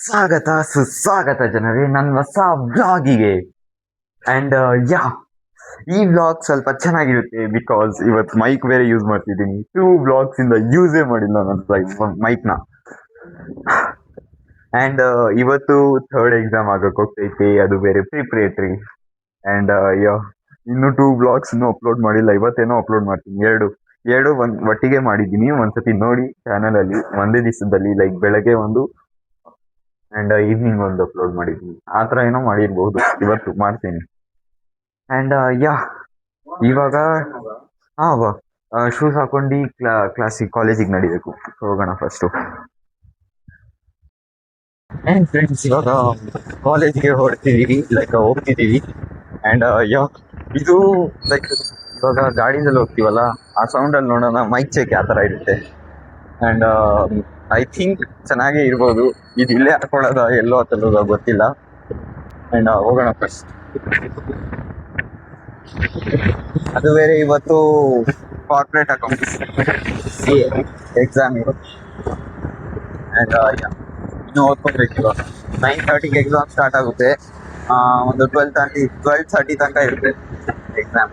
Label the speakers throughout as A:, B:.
A: ಸ್ವಾಗತ ಸುಸ್ವಾಗತ ಜನರೇ ನನ್ನ ಹೊಸ ವ್ಲಾಗಿಗೆ. ಅಂಡ್ ಯಾ ಈ ವ್ಲಾಗ್ ಸ್ವಲ್ಪ ಚೆನ್ನಾಗಿರುತ್ತೆ ಬಿಕಾಸ್ ಇವತ್ತು ಮೈಕ್ ಬೇರೆ ಯೂಸ್ ಮಾಡ್ತಿದ್ದೀನಿ. 2 ವ್ಲಾಗ್ಸ್ ಇಂದ ಯೂಸೇ ಮಾಡಿಲ್ಲ ನನ್ನ ಮೈಕ್ನ. ಅಂಡ್ ಇವತ್ತು ಥರ್ಡ್ ಎಕ್ಸಾಮ್ ಆಗಕ್ಕೆ ಹೋಗ್ತೈತಿ, ಅದು ಬೇರೆ ಪ್ರಿಪ್ರೇಟರಿ. ಅಂಡ್ ಯಾ ಇನ್ನು 2 ವ್ಲಾಗ್ಸ್ ಅಪ್ಲೋಡ್ ಮಾಡಿಲ್ಲ. ಇವತ್ತೇನೋ ಅಪ್ಲೋಡ್ ಮಾಡ್ತೀನಿ. ಎರಡು ಒಟ್ಟಿಗೆ ಮಾಡಿದ್ದೀನಿ. ಒಂದ್ಸತಿ ನೋಡಿ ಚಾನಲ್ ಅಲ್ಲಿ ಒಂದೇ ದಿವಸದಲ್ಲಿ, ಲೈಕ್ ಬೆಳಗ್ಗೆ ಒಂದು ಅಂಡ್ ಈವ್ನಿಂಗ್ ಒಂದು ಅಪ್ಲೋಡ್ ಮಾಡಿದ್ದೀನಿ. ಆ ಥರ ಏನೋ ಮಾಡಿರ್ಬೋದು, ಇವತ್ತು ಮಾಡ್ತೀನಿ. ಅಂಡ್ ಯಾ ಇವಾಗ ಶೂಸ್ ಹಾಕೊಂಡು ಕಾಲೇಜಿಗೆ ನಡಿಬೇಕು. ಹೋಗೋಣ ಫಸ್ಟು. ಅಂಡ್ ಫ್ರೆಂಡ್ಸ್, ಇವಾಗ ಕಾಲೇಜ್ಗೆ ಹೋಗ್ತಿದ್ದೀವಿ. ಅಂಡ್ ಯಾ ಇದು ಲೈಕ್ ಇವಾಗ ಗಾಡಿನಲ್ಲಿ ಹೋಗ್ತೀವಲ್ಲ, ಆ ಸೌಂಡಲ್ಲಿ ನೋಡೋಣ ಮೈಕ್ ಚೆಕ್ ಯಾವ ಥರ ಇರುತ್ತೆ. ಅಂಡ್ ಐ ಥಿಂಕ್ ಚೆನ್ನಾಗೇ ಇರ್ಬೋದು. ಇದು ಇಲ್ಲೇ ಹಾಕೊಳ್ಳೋದ ಎಲ್ಲೋ ಹತ್ತಲ್ಲೋದ ಗೊತ್ತಿಲ್ಲ. ಅಂಡ್ ಹೋಗೋಣ ಫಸ್ಟ್. ಅದು ಬೇರೆ ಇವತ್ತು ಕಾರ್ಪೊರೇಟ್ ಅಕೌಂಟ್ ಎಕ್ಸಾಮ್ ಇರುತ್ತೆ. ಅಂಡ್ ಇನ್ನೂ ಓದ್ಕೊಬೇಕು. ಇವಾಗ 9:30ಗೆ ಎಕ್ಸಾಮ್ ಸ್ಟಾರ್ಟ್ ಆಗುತ್ತೆ. ಒಂದು 12:30 ತನಕ ಇರುತ್ತೆ ಎಕ್ಸಾಮ್.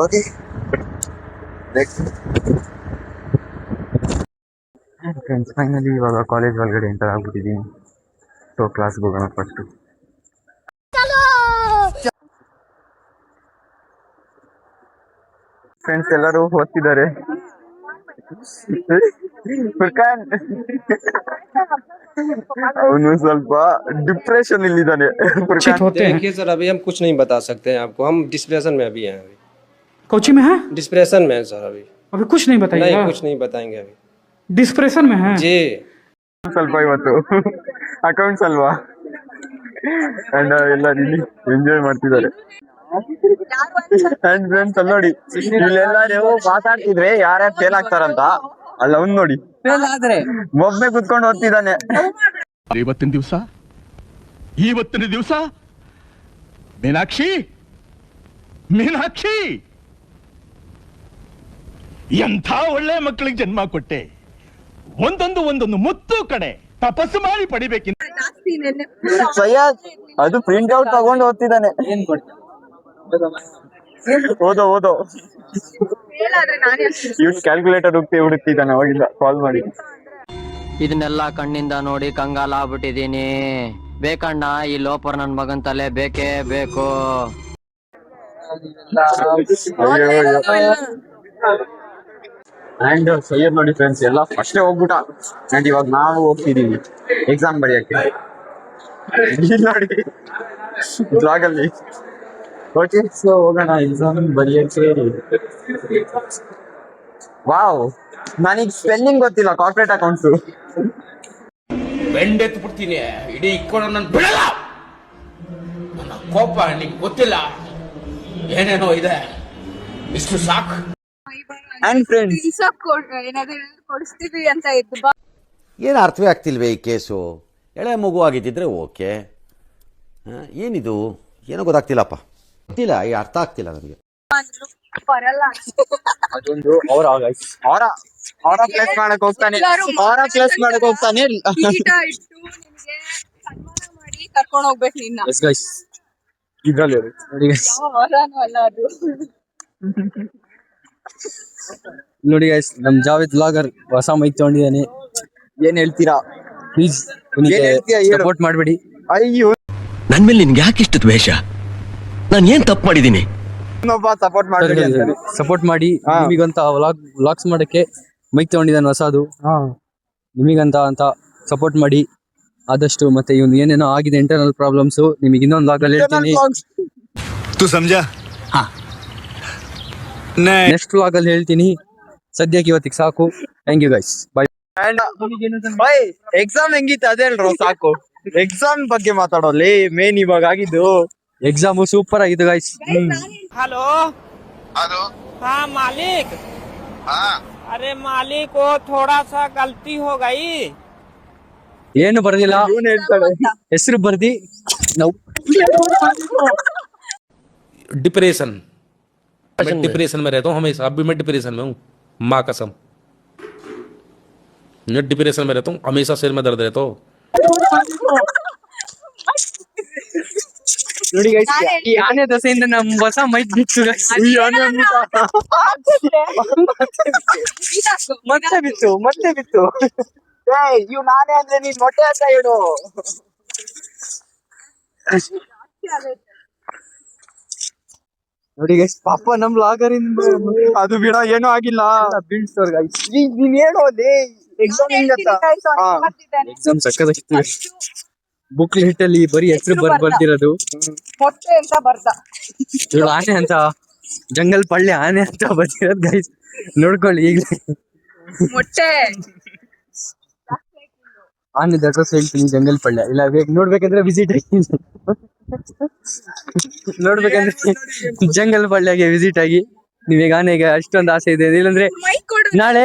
A: ಓಕೆ, ಫ್ರೆಂಡ್ಸ್, ಫೈನಲಿ ಇವಾಗ ಕಾಲೇಜ್ ಒಳಗಡೆ ಎಂಟರ್ ಆಗ್ಬಿಟ್ಟಿದ್ದೀನಿ. ಸೊ ಕ್ಲಾಸ್ಗೆ ಹೋಗೋಣ ಫಸ್ಟು. ಫ್ರೆಂಡ್ಸ್ ಎಲ್ಲರೂ ಓದ್ತಿದ್ದಾರೆ. ಅವನು ಸ್ವಲ್ಪ ಡಿಪ್ರೆಷನ್ ಇಲ್ಲಿದ್ದಾನೆ.
B: देखिए सर, अभी हम कुछ नहीं बता सकते हैं आपको. हम डिप्रेशन में अभी हैं. अभी
C: कोची में है?
B: डिप्रेशन में है सर.
C: अभी कुछ नहीं बताइएगा?
B: नहीं, कुछ नहीं बताएंगे अभी.
C: डिस्प्रेशन में है
B: जी.
A: ಸ್ವಲ್ಪ ಇವತ್ತು ಅಕೌಂಟ್ಸ್ ಅಲ್ವಾ, ಅಂಡ್ ಎಲ್ಲ ಇಲ್ಲಿ ಎಂಜಾಯ್ ಮಾಡ್ತಿದ್ದಾರೆ. ಅಂಡ್ ಫ್ರೆಂಡ್ಸ್ ಅಲ್ಲಿ ನೋಡಿ, ಇಲ್ಲೆಲ್ಲ ನೀವು ಮಾತಾಡ್ತಿದ್ರೆ ಯಾರ್ಯಾರು ಫೇಲ್ ಆಗ್ತಾರಂತ. ಅಲ್ಲ ಅವ್ನು ನೋಡಿ, ಒಬ್ಬನೇ ಕುತ್ಕೊಂಡು ಓದ್ತಿದ್ದಾನೆ.
D: ಇವತ್ತಿನ ದಿವಸ ಮೀನಾಕ್ಷಿ ಎಂಥ ಒಳ್ಳೆ ಮಕ್ಕಳಿಗೆ ಜನ್ಮ ಕೊಟ್ಟೆ. ಒಂದೊಂದು ಮುತ್ತು ಕಡೆ ತಪಸ್ಸು ಮಾಡಿ ಪಡಿಬೇಕಿಂತ.
A: ಸಯ್ಯದ್ ಅದು ಪ್ರಿಂಟ್ ಔಟ್ ತಗೊಂಡು ಓದ್ತಿದ್ದಾನೆ. ಓದೋ ಇವ್ನು ಕ್ಯಾಲ್ಕುಲೇಟರ್ ಹುಡುಕ್ತಿದ್ದಾನೆ ಅವಾಗಿಂದ ಕಾಲ್ ಮಾಡಿ.
E: ಇದನ್ನೆಲ್ಲ ಕಣ್ಣಿಂದ ನೋಡಿ ಕಂಗಾಲ ಆಗ್ಬಿಟ್ಟಿದೀನಿ. ಬೇಕಣ್ಣ, ಈ ಲೋಪರ್ ನನ್ ಮಗನ್ ತಲೆ ಬೇಕೇ ಬೇಕು.
A: ಅಂಡ್ ಸೈಯದ್ ನೋಡಿ ಫ್ರೆಂಡ್ಸ್, ಎಲ್ಲ ಫಸ್ಟೇ ಹೋಗ್ಬಿಟ್ಟ. ಅಂಡ್ ಇವಾಗ ನಾವು ಹೋಗ್ತಿದೀವಿ ಎಕ್ಸಾಮ್ ಬರೆಯಕ್ಕೆ. ನೋಡಿ ಬ್ಲಾಗಲ್ಲಿ. ಓಕೆ, ಸೊ ಹೋಗೋಣ ಎಕ್ಸಾಮ್ ಬರೆಯಕ್ಕೆ. ವಾವ್, ನನಗೆ ಸ್ಪೆಲ್ಲಿಂಗ್ ಗೊತ್ತಿಲ್ಲ ಕಾರ್ಪೊರೇಟ್ ಅಕೌಂಟ್ಸು.
F: ಬೆಂಡೆತ್ತು ಬಿಡ್ತೀನಿ, ಇಡೀ ಇಕ್ಕೊಂಡು ನನ್ನ ಬಿಡಲ್ಲ. ನನ್ನ ಕೋಪ ನಿಂಗೆ ಗೊತ್ತಿಲ್ಲ, ಏನೇನೋ ಇದೆ, ಇಷ್ಟು ಸಾಕು.
A: ಅಂಡ್ ಫ್ರೆಂಡ್ಸ್,
G: ಕೊಡಿಸ್ತೀವಿ ಅಂತ ಇದ್ದು
H: ಏನು ಅರ್ಥವೇ ಆಗ್ತಿಲ್ವೇ ಈ ಕೇಸು? ಎಳೆ ಮಗು ಆಗಿದ್ದಿದ್ರೆ ಓಕೆ. ಏನಿದು ಏನೋ ಗೊತ್ತಾಗ್ತಿಲ್ಲಪ್ಪ, ಗೊತ್ತಿಲ್ಲ, ಈ ಅರ್ಥ ಆಗ್ತಿಲ್ಲ ನನಗೆ.
G: ಬರಲ್ಲ.
A: ಅದೊಂದು ಅವರ ಪ್ಲೇಸ್ ಮಾಡಕ್ ಹೋಗ್ತಾನೆ.
G: ಪೀಠ ಇಟ್ಟು ನಿಮ್ಗೆ ಸನ್ಮಾನ ಮಾಡಿ ಕರ್ಕೊಂಡು ಹೋಗ್ಬೇಕು ನಿನ್ನ.
A: ಇದ್ರಲ್ಲಿ
G: ಯಾವ ಹೊರನೂ ಅಲ್ಲ ಅದು.
I: ನೋಡಿ ಗೈಸ್, ನಮ್ ಜಾವೇದ್ ವ್ಲಾಗರ್ ಹೊಸ ಮೈಕ್ ತಗೊಂಡಿದ್ದಾನೆ.
A: ಏನ್ ಹೇಳ್ತೀರಾ?
I: ಪ್ಲೀಸ್ ಸಪೋರ್ಟ್ ಮಾಡಬೇಡಿ.
A: ಅಯ್ಯೋ,
D: ನನ್ ಮೇಲೆ ನಿನ್ಗೆ ಯಾಕೆ ಇಷ್ಟು ದ್ವೇಷ? ನಾನು ಏನ್ ತಪ್ಪು ಮಾಡಿದೀನಿ?
A: ಸಪೋರ್ಟ್ ಮಾಡಿ
I: ಸಪೋರ್ಟ್ ಮಾಡಿ. ನಿಮಗಂತ ವ್ಲಾಗ್ಸ್ ಮಾಡಕ್ಕೆ ಮೈಕ್ ತಗೊಂಡಿದ್ದಾನೆ ಹೊಸದು. ನಿಮಗಂತ ಸಪೋರ್ಟ್ ಮಾಡಿ ಆದಷ್ಟು. ಮತ್ತೆ ಇವ್ನು ಏನೇನೋ ಆಗಿದೆ ಇಂಟರ್ನಲ್ ಪ್ರಾಬ್ಲಮ್ಸ್, ನಿಮಗೆ ಇನ್ನೊಂದು ವ್ಲಾಗಲ್ಲಿ ಹೇಳ್ತೀನಿ. ನೆಕ್ಸ್ಟ್ ವ್ಲಾಗಲ್ಲಿ ಹೇಳ್ತೀನಿ. ಸದ್ಯಕ್ಕೆ ಇವತ್ತಿಗೆ ಸಾಕು. Thank you guys, bye.
A: Exam ಹೆಂಗಿತ್ತು ಅದೇ ಹೇಳ್ರು ಸಾಕು. ಎಕ್ಸಾಮ್ ಬಗ್ಗೆ ಮಾತಾಡೋಲ್ಲಿ ಮೇನ್ ಇವಾಗ ಆಗಿದ್ದು.
I: ಎಕ್ಸಾಮು ಸೂಪರ್ ಆಗಿತ್ತು ಗೈಸ್.
J: हेलो हाँ मालिक. अरे मालिक, वो थोड़ा सा गलती हो गई.
I: ಏನು ಬರ್ದಿಲ್ಲ, ಹೆಸರು ಬರ್ದಿ ನಾವು
B: डिप्रेशन में रहता हूँ हमेशा. अभी मैं डिप्रेशन में हूँ, माँ कसम. मैं डिप्रेशन में रहता हूँ हमेशा. सिर में दर्द रहता हो.
I: ನೋಡಿ guys, ಈ ಆನೆ ದಸೆಯಿಂದ ನಮ್ ಹೊಸ ಮೈಕ್ ಬಿತ್ತು guys. ಮತ್ತೆ ಬಿತ್ತು ಇವ್ ನಾನೇ ಅಂದ್ರೆ ನೀನ್ ಮೊಟ್ಟೆ ಅಂತ ಹೇಳು. ನೋಡಿ ಗೈಸ್, ಪಾಪ ನಮ್ ಲಾಗರಿಂದ ಅದು ಬಿಡ ಏನೂ ಆಗಿಲ್ಲ. ಬೀಳ್ಸೋರ್ ಗೈಸ್, ನೀನ್ ಹೇಳೋ ಎಕ್ಸಾಮ್ ಎಕ್ಸಾಮ್ ಸಕ್ಕದಾಗಿತ್ತು. ಬುಕ್ಲೆಟ್ ಅಲ್ಲಿ ಬರೀ ಹೆಸರು ಬರ್ದಿರೋದು
G: ಮೊಟ್ಟೆ ಅಂತ ಬರ್ದ.
I: ಇವ್ಳು ಆನೆ ಅಂತ, ಜಂಗಲ್ ಪಳ್ಳಿ ಆನೆ ಅಂತ ಬರ್ದಿರೋದು ಗೈಸ್. ನೋಡ್ಕೊಳ್ಳಿ ಈಗಲೇ
G: ಮೊಟ್ಟೆ
I: ಆನೆ ಅಡ್ರೆಸ್ ಹೇಳ್ತೀನಿ, ಜಂಗಲ್ ಪಳ್ಳಿ. ಇಲ್ಲ ನೋಡ್ಬೇಕಂದ್ರೆ ವಿಸಿಟ್ ಆಗಿ ನೋಡ್ಬೇಕಂದ್ರೆ ಜಂಗಲ್ ಪಳ್ಳಿಗೆ ವಿಸಿಟ್ ಆಗಿ. ನೀವೀಗ ಆನೆಗೆ ಅಷ್ಟೊಂದು ಆಸೆ ಇದೆ, ಇಲ್ಲಂದ್ರೆ ನಾಳೆ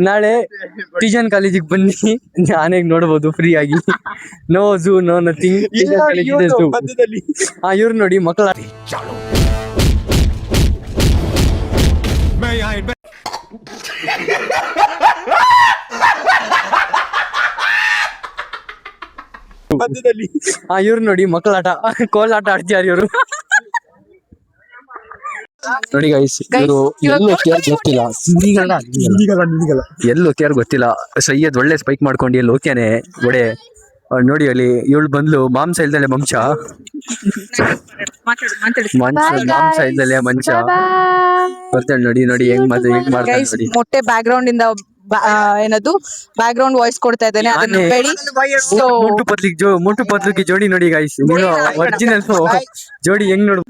I: ನಾಳೆ ಟಿಜನ್ ಕಾಲೇಜಿಗೆ ಬನ್ನಿ, ಆನೆಗೆ ನೋಡ್ಬೋದು ಫ್ರೀ ಆಗಿ. No zoo no nothing. ಇವ್ರು ನೋಡಿ ಮಕ್ಕಳ ಇವ್ರು ನೋಡಿ ಮಕ್ಕಳಾಟ, ಕೋಲಾಟ ಆಡ್ತಿದಾರೆ ಇವರು. ನೋಡಿ ಗೈಸ್, ಇವರು ಎಲ್ಲೂ ಹೋಗ್ಯಾರ ಗೊತ್ತಿಲ್ಲ, ಎಲ್ಲಿ ಹೋಗ್ಯಾರ ಗೊತ್ತಿಲ್ಲ. ಸೈಯದ್ ಒಳ್ಳೆ ಸ್ಪೈಕ್ ಮಾಡ್ಕೊಂಡು ಎಲ್ಲಿ ಹೋಗ್ಯಾನೆ ಒಡೆ. ನೋಡಿ ಅಲ್ಲಿ ಇವಳು ಬಂದ್ಲು, ಮಾಂಸ ಇಲ್ದಲೆ ಮಂಚ, ಮಾಂಸ ಇಲ್ದಲೆ ಮಂಚ ಬರ್ತಾಳೆ. ನೋಡಿ ಹೆಂಗ್ ಮಾಡ್ತಾಳೆ ನೋಡಿ.
G: ಮೊಟ್ಟೆ ಬ್ಯಾಕ್ ಗ್ರೌಂಡ್ ಇಂದ ಏನದು ಬ್ಯಾಕ್ ಗ್ರೌಂಡ್ ವಾಯ್ಸ್ ಕೊಡ್ತಾ ಇದ್ದೇನೆ.
I: ಮೊಟ್ಟು ಪತ್ಲಿಗೆ ಜೋಡಿ ನೋಡಿ ಗೈಸ್, ಒರಿಜಿನಲ್ ಜೋಡಿ ಹೆಂಗ್ ನೋಡು.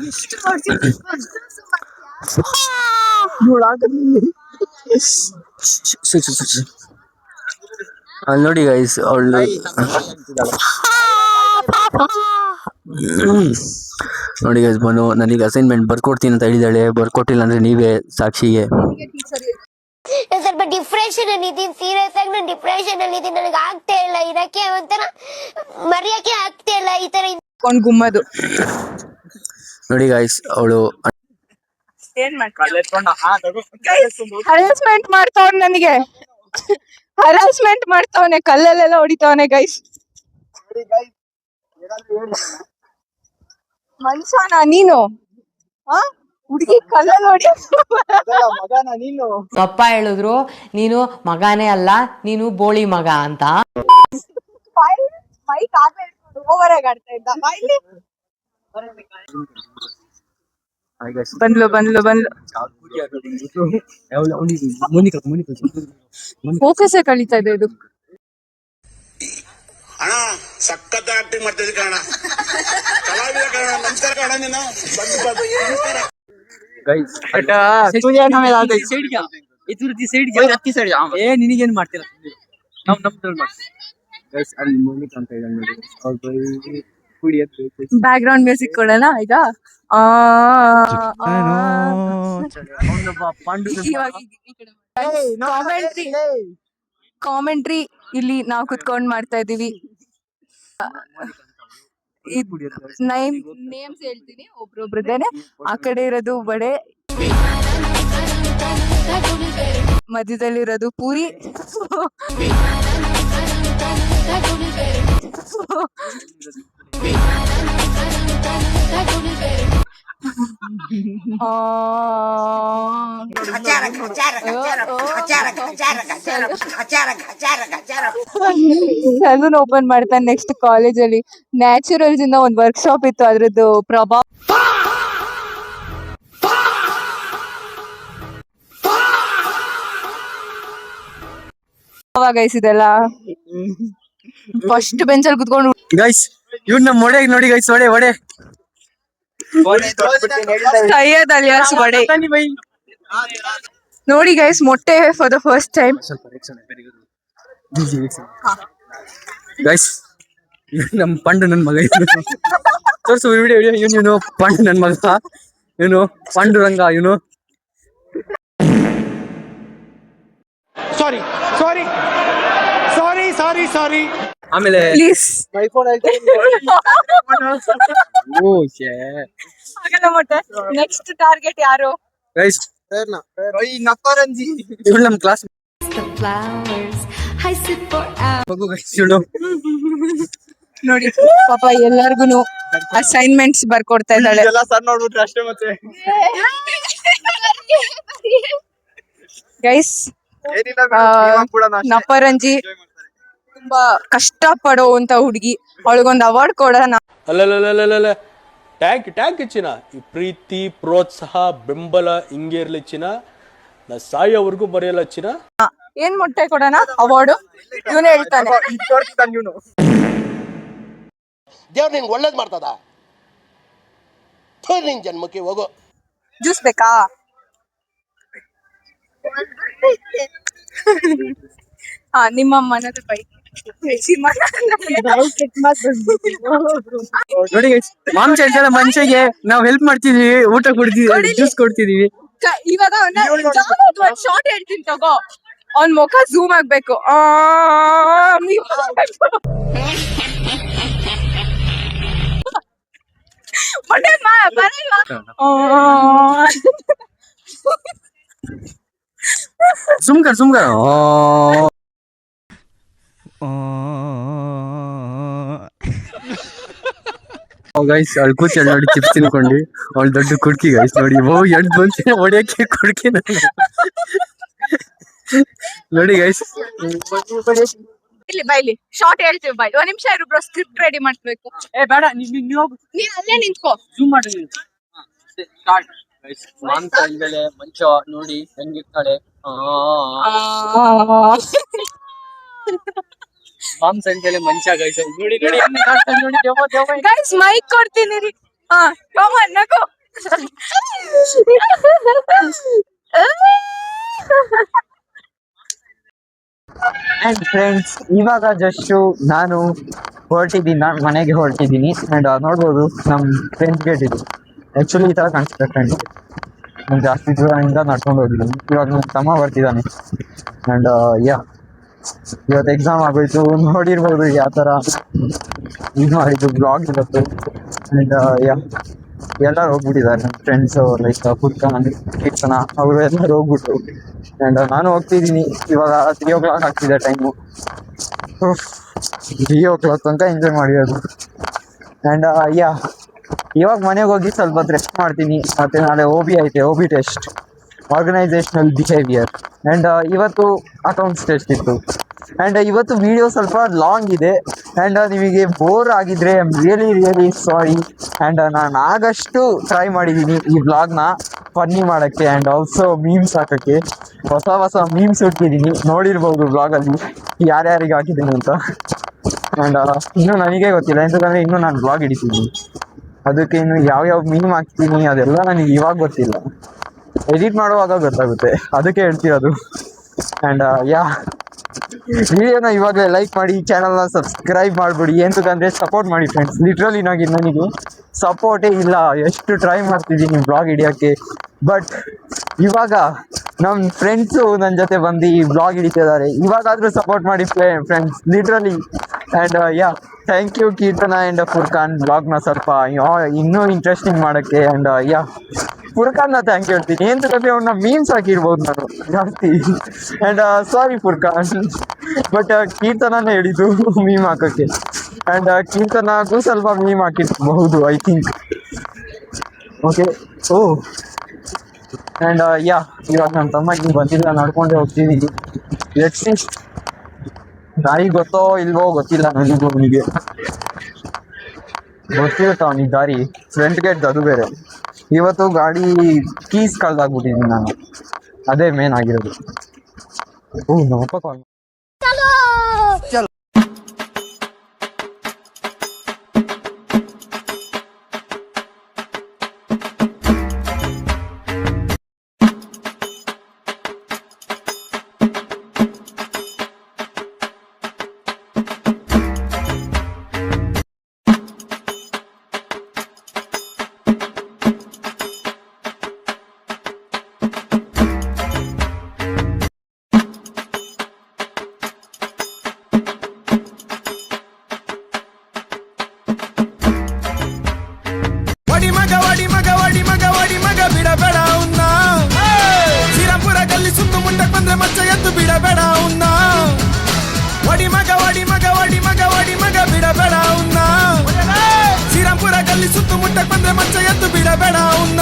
I: ನೋಡಿ ಗೈಸ್, ಅವಳು ನೋಡಿ ಗೈಸ್ ಬನ್ನು ನನಗೆ ಅಸೈನ್ಮೆಂಟ್ ಬರ್ಕೊಡ್ತೀನಿ ಅಂತ ಹೇಳಿದಾಳೆ. ಬರ್ಕೊಟ್ಟಿಲ್ಲ ಅಂದ್ರೆ ನೀವೇ ಸಾಕ್ಷಿಗೆ.
K: ಸ್ವಲ್ಪ ಡಿಪ್ರೆಷನ್ ಅಲ್ಲಿ ಇದೀನಿ, ಸೀರಿಯಸ್ ಆಗಿ ನಾನು ಡಿಪ್ರೆಷನ್ ಅಲ್ಲಿ ಇದೀನಿ. ನನಗೆ ಆಗ್ತಾ ಇಲ್ಲ ಇರಕ್ಕೆ, ಒಂಥರ ಮರೆಯಕ್ಕೆ ಆಗ್ತಾ ಇಲ್ಲ ಈ ತರ
G: ಗುಮ್ಮದು.
I: ನೋಡಿ ಗೈಸ್, ಅವಳು
G: ಹರಾಸ್ಮೆಂಟ್ ಮಾಡ್ತಾವ್, ನನಗೆ ಹರಾಸ್ಮೆಂಟ್ ಮಾಡ್ತಾವನೆ, ಕಲ್ಲಲ್ಲೆಲ್ಲ ಹೊಡಿತಾವನೆ ಗೈಸ್. ಮನುಷ್ಯನ ನೀನು ಹುಡುಗಿ ಕಲ್ಲಲ್ಲಿ ಹೊಡಿ.
E: ಅಪ್ಪ ಹೇಳಿದ್ರು ನೀನು ಮಗನೇ ಅಲ್ಲ, ನೀನು ಬೋಳಿ ಮಗ ಅಂತ.
G: ಮೈಕ್ ಆಗ ಓವರ್ ಆಗಿ ಆಡ್ತಾ ಇದ್ದ. ಬಂದ್ಲು ಫೋಕಸ್ ಕಳೀತಾ ಇದೆ ಇದು.
F: ಅಣ್ಣ ಸಖತ್ ಆಕ್ಟಿಂಗ್ ಮಾಡ್ತಿದ್ದೆ ಕಣ, ಕಲಾವಿದ ಕಣ, ನಮಸ್ಕಾರ ಕಣ ನೀನು.
I: ನಿನಗೇನ್ ಮಾಡ್ತೀರಾ, ನಮ್ದ್ರಲ್ಲಿ ಮಾಡ್ತೀವಿ. ಅಲ್ಲಿ ಮೋನಿಕ್ ಅಂತ ಇದ್ದಾಳೆ ನೋಡಿ,
G: ಬ್ಯಾಕ್ ಗ್ರೌಂಡ್ ಮ್ಯೂಸಿಕ್ ಕೊಡೋಣ ಈಗ. ಕಾಮೆಂಟ್ರಿ ಇಲ್ಲಿ ನಾವು ಕುತ್ಕೊಂಡ್ ಮಾಡ್ತಾ ಇದೀವಿ. ನೇಮ್ಸ್ ಹೇಳ್ತೀನಿ ಒಬ್ರೊಬ್ರದೇನೆ. ಆ ಕಡೆ ಇರೋದು ವಡೆ, ಮಧ್ಯದಲ್ಲಿರೋದು ಪೂರಿ, ಸಲೂನ್ ಓಪನ್ ಮಾಡ್ತಾನೆ ನೆಕ್ಸ್ಟ್ ಕಾಲೇಜಲ್ಲಿ. ನ್ಯಾಚುರಲ್ಸ್ ಇಂದ ಒಂದು ವರ್ಕ್ಶಾಪ್ ಇತ್ತು, ಅದ್ರದ್ದು ಪ್ರಭಾವ ಗೈಸ್ ಇದೆಲ್ಲ. ಫಸ್ಟ್ ಬೆಂಚಲ್ಲಿ ಕುತ್ಕೊಂಡು
I: ಗೈಸ್ ಇವ್ನ ನಮ್ಮ ಒಡೆಗೆ ನೋಡಿ ಗೈಸ್, ಒಡೆ
G: ಸೈಯದ್ ಅಲಿಯಾಸ್ ವಡೆ ನೋಡಿ ಗೈಸ್. ಮೊಟ್ಟೆ for the first time.
I: Guys ನಮ್ ಪಂಡು ನನ್ ಮಗ ತೋರ್ಸು ವಿಡಿಯೋ. ಇವನು ಪಂಡು ನನ್ ಮಗ, ಇವನು ಪಾಂಡುರಂಗ, ಇವನು
D: ಸಾರಿ
I: ಆಮೇಲೆ
G: ಪ್ಲೀಸ್ ಮೊಟ್ಟೆ. ನೆಕ್ಸ್ಟ್ ಟಾರ್ಗೆಟ್ ಯಾರು?
I: ಗೈಸ್ ಇವಳು ನಮ್ class
K: flowers. I sit for hours.
I: ಮಗು ಸುಳ್ಳು.
G: ನೋಡಿ ಪಾಪ ಎಲ್ಲಾರ್ಗುನು ಅಸೈನ್ಮೆಂಟ್ಸ್ ಬರ್ಕೊಡ್ತಾ ಇದ್ದಾಳೆ.
A: ಸರ್ ನೋಡ್ಬಿಟ್ರೆ ಅಷ್ಟೇ ಮತ್ತೆ.
G: ಗೈಸ್ ನಪರಂಜಿ ತುಂಬಾ ಕಷ್ಟ ಪಡೋವಂತ ಹುಡುಗಿ, ಅವಳಿಗೊಂದು ಅವಾರ್ಡ್ ಕೊಡೋಣ.
D: ಅಲ್ಲಲ್ಲಲ್ಲಲ್ಲ ಟ್ಯಾಂಕ್ ಚಿನ್ನ, ಈ ಪ್ರೀತಿ ಪ್ರೋತ್ಸಾಹ ಬೆಂಬಲ ಹಿಂಗೆ ಇರ್ಲಿ ಚಿನ್ನ, ನಾ ಸಾಯೋವರೆಗೂ ಮರೆಯಲ್ಲ ಚಿನ್ನ.
G: ಏನ್ ಮೊಟ್ಟೆ ಕೊಡೋಣ ಅವಾರ್ಡು? ಇವನೇ ಹೇಳ್ತಾನೆ.
J: ದೇವ್ರು ನಿಂಗೆ ಒಳ್ಳೇದ್ ಮಾಡ್ತದ, ನಿನ್ ಜನ್ಮಕ್ಕೆ ಹೋಗೋ.
G: ಜ್ಯೂಸ್ ಬೇಕಾ? ಹಾ, ನಿಮ್ಮ ಮನದ ಬೈ
I: ನೋಡಿ ಮಾಂಸ ಎಲ್ಲ ಮನುಷ್ಯಗೆ ನಾವು ಹೆಲ್ಪ್ ಮಾಡ್ತಿದೀವಿ, ಊಟ ಕೊಡ್ತಿದೀವಿ, ಜ್ಯೂಸ್ ಕೊಡ್ತಿದೀವಿ.
G: ಇವಾಗ ಶಾರ್ಟ್ ಹೇಳ್ತೀನಿ ತಗೋ, ಅವ್ನ್ ಮುಖ ಝೂಮ್ ಆಗ್ಬೇಕು.
I: ಸುಮ್ಕರ್ ಗೈಸ್ ಅವಳು ಕೂಚ ನೋಡಿ ಚಿಪ್ಸ್ ತಿನ್ಕೊಂಡು ಅವಳು ದೊಡ್ಡ ಕುಡ್ಕಿ ಗೈಸ್ ನೋಡಿ ಎಡ್ ಬಂತ ಹೊಡಿಯಕ್ಕೆ ಕುಡ್ಕಿ ನೋಡಿ ಗೈಸ್.
G: ಇಲ್ಲಿ ಬೈಲಿ ಶಾರ್ಟ್ ಹೇಳ್ತೀವಿ, ಬೈ. ಒಂದ್ ನಿಮಿಷ ಇರು ಬ್ರೋ, ಸ್ಕ್ರಿಪ್ಟ್ ರೆಡಿ ಮಾಡ್ಬೇಕು.
I: ಬೇಡ
G: ನೀನ್ ಅಲ್ಲೇ ನಿಂತ್ಕೋ.
I: ಜೂಮ್ ಮಾಡಿ ಸ್ಟಾರ್ಟ್ ಗೈಸ್. ಮಾಂಸ ಇಲ್ದಲೆ ಮಂಚ ನೋಡಿ ಹೆಂಗಿರ್ತಾಳೆ. ಮಾಂಸ ಇಲ್ದಲೆ ಮಂಚ ಗೈಸ್ ನೋಡಿ ನೋಡಿ ನೋಡಿ.
G: ಗೈಸ್ ಮೈಕ್ ಕೊಡ್ತೀನಿ ರೀ. ಹಾ ಕಮಾನ್ ನಗೋ.
A: ಅಂಡ್ ಫ್ರೆಂಡ್ಸ್, ಇವಾಗ ಜಸ್ಟ್ ನಾನು ಮನೆಗೆ ಹೊರಟಿದ್ದೀನಿ. ಅಂಡ್ ನೋಡ್ಬೋದು ನಮ್ ಫ್ರೆಂಡ್ಸ್ ಗೇಟ್ ಇದು. ಆಕ್ಚುಲಿ ಈ ತರ ಕಾಣಿಸುತ್ತೆ ಫ್ರೆಂಡ್ಸ್. ನಾನು ಜಾಸ್ತಿ ದೂರದಿಂದ ನಡ್ಕೊಂಡು ಹೋಗಿದ್ದೀನಿ. ಇವಾಗ ನನ್ನ ತಮ್ಮ ಬರ್ತಿದ್ದಾನೆ. ಅಂಡ್ ಇವತ್ತು ಎಕ್ಸಾಮ್ ಆಗೋಯ್ತು, ನೋಡಿರ್ಬೋದು ಯಾವ ಥರ ಇದು ಮಾಡಿದ್ದು ಬ್ಲಾಗ್ ಇವತ್ತು. ಅಂಡ್ ಎಲ್ಲರೂ ಹೋಗ್ಬಿಟ್ಟಿದ್ದಾರೆ ನನ್ನ ಫ್ರೆಂಡ್ಸು, ಲೈಕ್ ಫುರ್ಕಾನ್, ಕೀರ್ತನ, ಅವರು ಎಲ್ಲರೂ ಹೋಗ್ಬಿಟ್ಟು. ಆ್ಯಂಡ್ ನಾನು ಹೋಗ್ತಿದ್ದೀನಿ. ಇವಾಗ 3 o'clock ಆಗ್ತಿದೆ ಟೈಮು. 3 o'clock ತನಕ ಎಂಜಾಯ್ ಮಾಡಿರೋದು. ಆ್ಯಂಡ್ ಇವಾಗ ಮನೆಗೆ ಹೋಗಿ ಸ್ವಲ್ಪ ಹೊತ್ತು ರೆಸ್ಟ್ ಮಾಡ್ತೀನಿ. ಮತ್ತು ನಾಳೆ OB ಐತೆ, OB test, organisational behaviour. And ಇವತ್ತು ಅಕೌಂಟ್ಸ್ ಟೆಸ್ಟ್ ಇತ್ತು. ಆ್ಯಂಡ್ ಇವತ್ತು ವಿಡಿಯೋ ಸ್ವಲ್ಪ ಲಾಂಗ್ ಇದೆ. ಆ್ಯಂಡ್ ನಿಮಗೆ ಬೋರ್ ಆಗಿದ್ರೆ I am really sorry. And ನಾನು ಆಗಷ್ಟು ಟ್ರೈ ಮಾಡಿದ್ದೀನಿ ಈ ವ್ಲಾಗ್ನ ಫನ್ನಿ ಮಾಡೋಕ್ಕೆ ಆ್ಯಂಡ್ ಆಲ್ಸೋ ಮೀಮ್ಸ್ ಹಾಕೋಕ್ಕೆ. ಹೊಸ ಮೀಮ್ಸ್ ಹುಡ್ಕಿದ್ದೀನಿ, ನೋಡಿರ್ಬೋದು ವ್ಲಾಗಲ್ಲಿ ಯಾರ್ಯಾರಿಗೆ ಹಾಕಿದ್ದೀನಿ ಅಂತ. ಆ್ಯಂಡ್ ಇನ್ನೂ ನನಗೆ ಗೊತ್ತಿಲ್ಲ, ఎందుకంದ್ರೆ ಇನ್ನೂ ನಾನು ವ್ಲಾಗ್ ಹಿಡಿತೀನಿ. ಅದಕ್ಕೆ ಇನ್ನು ಯಾವ್ಯಾವ ಮೀಮ್ ಹಾಕ್ತೀನಿ ಅದೆಲ್ಲ ನನಗೆ ಇವಾಗ ಗೊತ್ತಿಲ್ಲ, ಎಡಿಟ್ ಮಾಡುವಾಗ ಗೊತ್ತಾಗುತ್ತೆ, ಅದಕ್ಕೆ ಹೇಳ್ತಿರೋದು. ಆ್ಯಂಡ್ ವಿಡಿಯೋನ ಇವಾಗ ಲೈಕ್ ಮಾಡಿ, ಚಾನಲ್ನ ಸಬ್ಸ್ಕ್ರೈಬ್ ಮಾಡಿಬಿಡಿ. ಎಂತಕ್ಕಂದರೆ ಸಪೋರ್ಟ್ ಮಾಡಿ ಫ್ರೆಂಡ್ಸ್. ಲಿಟ್ರಲಿ ನನಗೆ ಸಪೋರ್ಟೇ ಇಲ್ಲ. ಎಷ್ಟು ಟ್ರೈ ಮಾಡ್ತಿದ್ದೀನಿ ಬ್ಲಾಗ್ ಹಿಡಿಯೋಕ್ಕೆ, ಬಟ್ ಇವಾಗ ನಮ್ಮ ಫ್ರೆಂಡ್ಸು ನನ್ನ ಜೊತೆ ಬಂದು ಈ ಬ್ಲಾಗ್ ಹಿಡಿತಿದ್ದಾರೆ. ಇವಾಗಾದರೂ ಸಪೋರ್ಟ್ ಮಾಡಿ friends, literally. And thank you Keerthana and Furqan ಬ್ಲಾಗ್ನ ಸ್ವಲ್ಪ ಇನ್ನೂ ಇಂಟ್ರೆಸ್ಟಿಂಗ್ ಮಾಡೋಕ್ಕೆ. ಆ್ಯಂಡ್ ಫುರ್ಕಾನ್ನ ಥ್ಯಾಂಕ್ ಯು ಹೇಳ್ತೀನಿ, ಎಂತಕ್ಕಂದರೆ ಅವ್ರನ್ನ ಮೀಮ್ಸ್ ಹಾಕಿರ್ಬೋದು ನಾನು ಜಾಸ್ತಿ. ಆ್ಯಂಡ್ ಸಾರಿ ಫುರ್ಕಾನ್, ಬಟ್ ಕೀರ್ತನನೇ ಹೇಳಿದ್ದು ಮೀಮ್ ಹಾಕೋಕ್ಕೆ. ಆ್ಯಂಡ್ ಕೀರ್ತನಗೂ ಸ್ವಲ್ಪ ಮೀಮ್ ಹಾಕಿರ್ಬಹುದು ಐ ಥಿಂಕ್. ಓಕೆ. ಆ್ಯಂಡ್ ಇವಾಗ ನನ್ನ ತಮ್ಮ ಬಂದಿಲ್ಲ, ನಡ್ಕೊಂಡೇ ಹೋಗ್ತಿದ್ದೀನಿ. ಲೆಟ್ಸ್ ಸಿ, ದಾರಿ ಗೊತ್ತೋ ಇಲ್ವೋ ಗೊತ್ತಿಲ್ಲ ನನಗೂ. ಅವನಿಗೆ ಗೊತ್ತಿರುತ್ತೆ ಅವನಿಗೆ ದಾರಿ. ಫ್ರಂಟ್ ಗೇಟ್ ಅದು ಬೇರೆ. ಇವತ್ತು ಗಾಡಿ ಕೀಸ್ ಕಳ್ದಾಗ್ಬಿಟ್ಟಿದ್ದೀನಿ ನಾನು, ಅದೇ ಮೇನ್ ಆಗಿರೋದು. ನಮ್ಮಪ್ಪ ಕಾಲ್
F: ಬಂದ್ರೆ ಮಚ್ಚ ಎದ್ದು ಬಿಡಬೇಡ ಅವನ್ನ.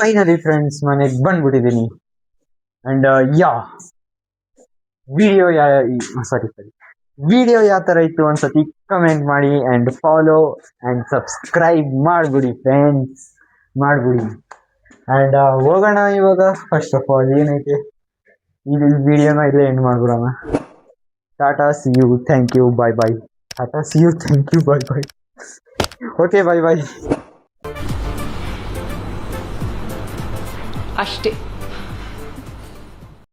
A: ಫೈನಲಿ ಫ್ರೆಂಡ್ಸ್ ಮನೆಗೆ ಬಂದ್ಬಿಟ್ಟಿದ್ದೀನಿ. ಅಂಡ್ ಯಾ ವಿಡಿಯೋ ವಿಡಿಯೋ ಯಾವ ಥರ ಇತ್ತು ಒಂದ್ಸತಿ ಕಮೆಂಟ್ ಮಾಡಿ ಆ್ಯಂಡ್ ಫಾಲೋ ಆ್ಯಂಡ್ ಸಬ್ಸ್ಕ್ರೈಬ್ ಮಾಡಿಬಿಡಿ ಫ್ರೆಂಡ್ಸ್, ಮಾಡಿಬಿಡಿ. ಆ್ಯಂಡ್ ಹೋಗೋಣ ಇವಾಗ. ಫಸ್ಟ್ ಆಫ್ ಆಲ್ ಏನೈತೆ ಇದು ವಿಡಿಯೋನ ಇಲ್ಲೇ ಎಂಡ್ ಮಾಡ್ಬಿಡೋಣ. Tata see you, thank you, bye bye. Tata see you, thank you, bye bye. Okay, bye bye.
G: ಅಷ್ಟೇ.